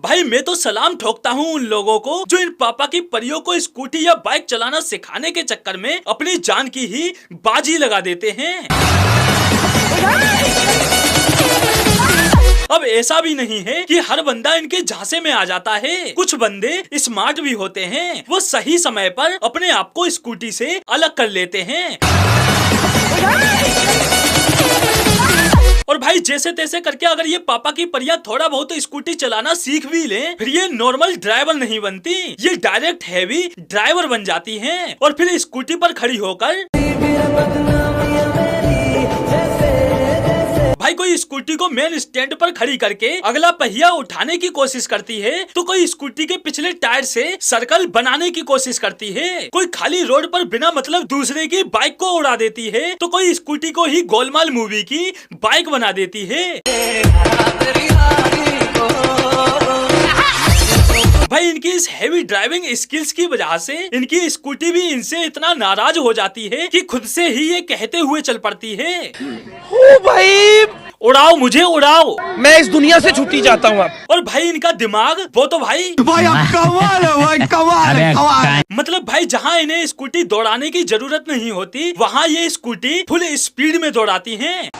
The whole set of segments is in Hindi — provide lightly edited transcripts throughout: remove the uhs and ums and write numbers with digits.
भाई मैं तो सलाम ठोकता हूँ उन लोगों को जो इन पापा की परियों को स्कूटी या बाइक चलाना सिखाने के चक्कर में अपनी जान की ही बाजी लगा देते हैं। अब ऐसा भी नहीं है कि हर बंदा इनके झांसे में आ जाता है। कुछ बंदे स्मार्ट भी होते हैं, वो सही समय पर अपने आप को स्कूटी से अलग कर लेते हैं और भाई जैसे तैसे करके अगर ये पापा की परियां थोड़ा बहुत स्कूटी चलाना सीख भी लें, फिर ये नॉर्मल ड्राइवर नहीं बनती, ये डायरेक्ट हैवी ड्राइवर बन जाती हैं और फिर स्कूटी पर खड़ी होकर भाई कोई स्कूटी को मेन स्टैंड पर खड़ी करके अगला पहिया उठाने की कोशिश करती है, तो कोई स्कूटी के पिछले टायर से सर्कल बनाने की कोशिश करती है, कोई खाली रोड पर बिना मतलब दूसरे की बाइक को उड़ा देती है, तो कोई स्कूटी को ही गोलमाल मूवी की बाइक बना देती है। भाई इनकी इस हैवी ड्राइविंग स्किल्स की वजह से इनकी स्कूटी भी इनसे इतना नाराज हो जाती है कि खुद से ही ये कहते हुए चल पड़ती है, ओ भाई उड़ाओ मुझे उड़ाओ, मैं इस दुनिया से छुट्टी चाहता हूँ। और भाई इनका दिमाग वो तो भाई कमाल है भाई, कमाल है, कमाल। मतलब भाई जहाँ इन्हें स्कूटी दौड़ाने की जरूरत नहीं होती वहाँ ये स्कूटी फुल स्पीड में दौड़ाती हैं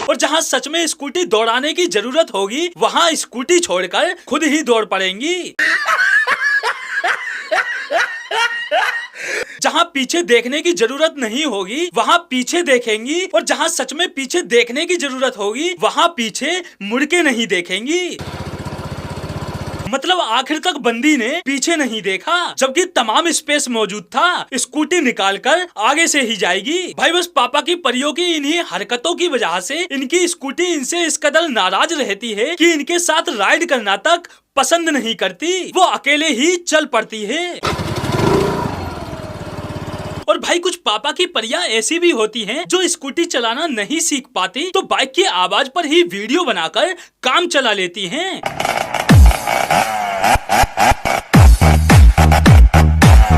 और जहाँ सच में स्कूटी दौड़ाने की जरूरत होगी वहाँ स्कूटी छोड़कर खुद ही दौड़ पड़ेंगी। जहाँ पीछे देखने की जरूरत नहीं होगी वहाँ पीछे देखेंगी और जहाँ सच में पीछे देखने की जरूरत होगी वहाँ पीछे मुड़ के नहीं देखेंगी। मतलब आखिर तक बंदी ने पीछे नहीं देखा, जबकि तमाम स्पेस मौजूद था, स्कूटी निकालकर आगे से ही जाएगी। भाई बस पापा की परियों की इन्हीं हरकतों की वजह से इनकी स्कूटी इनसे इस कदर नाराज रहती है कि इनके साथ राइड करना तक पसंद नहीं करती, वो अकेले ही चल पड़ती है। और भाई कुछ पापा की परियां ऐसी भी होती हैं जो स्कूटी चलाना नहीं सीख पाती तो बाइक की आवाज पर ही वीडियो बनाकर काम चला लेती हैं।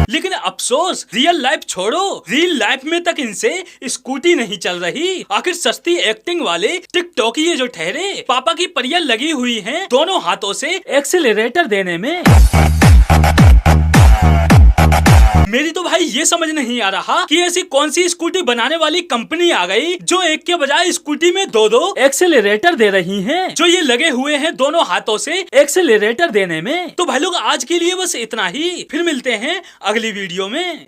लेकिन अफसोस रियल लाइफ छोड़ो, रियल लाइफ में तक इनसे स्कूटी नहीं चल रही। आखिर सस्ती एक्टिंग वाले टिकटॉक ये जो ठहरे, पापा की परियां लगी हुई हैं दोनों हाथों से एक्सीलरेटर देने में। मेरी तो भाई ये समझ नहीं आ रहा कि ऐसी कौन सी स्कूटी बनाने वाली कंपनी आ गई जो एक के बजाय स्कूटी में दो एक्सेलरेटर दे रही हैं, जो ये लगे हुए हैं दोनों हाथों से एक्सेलरेटर देने में। तो भाई लोग आज के लिए बस इतना ही, फिर मिलते हैं अगली वीडियो में।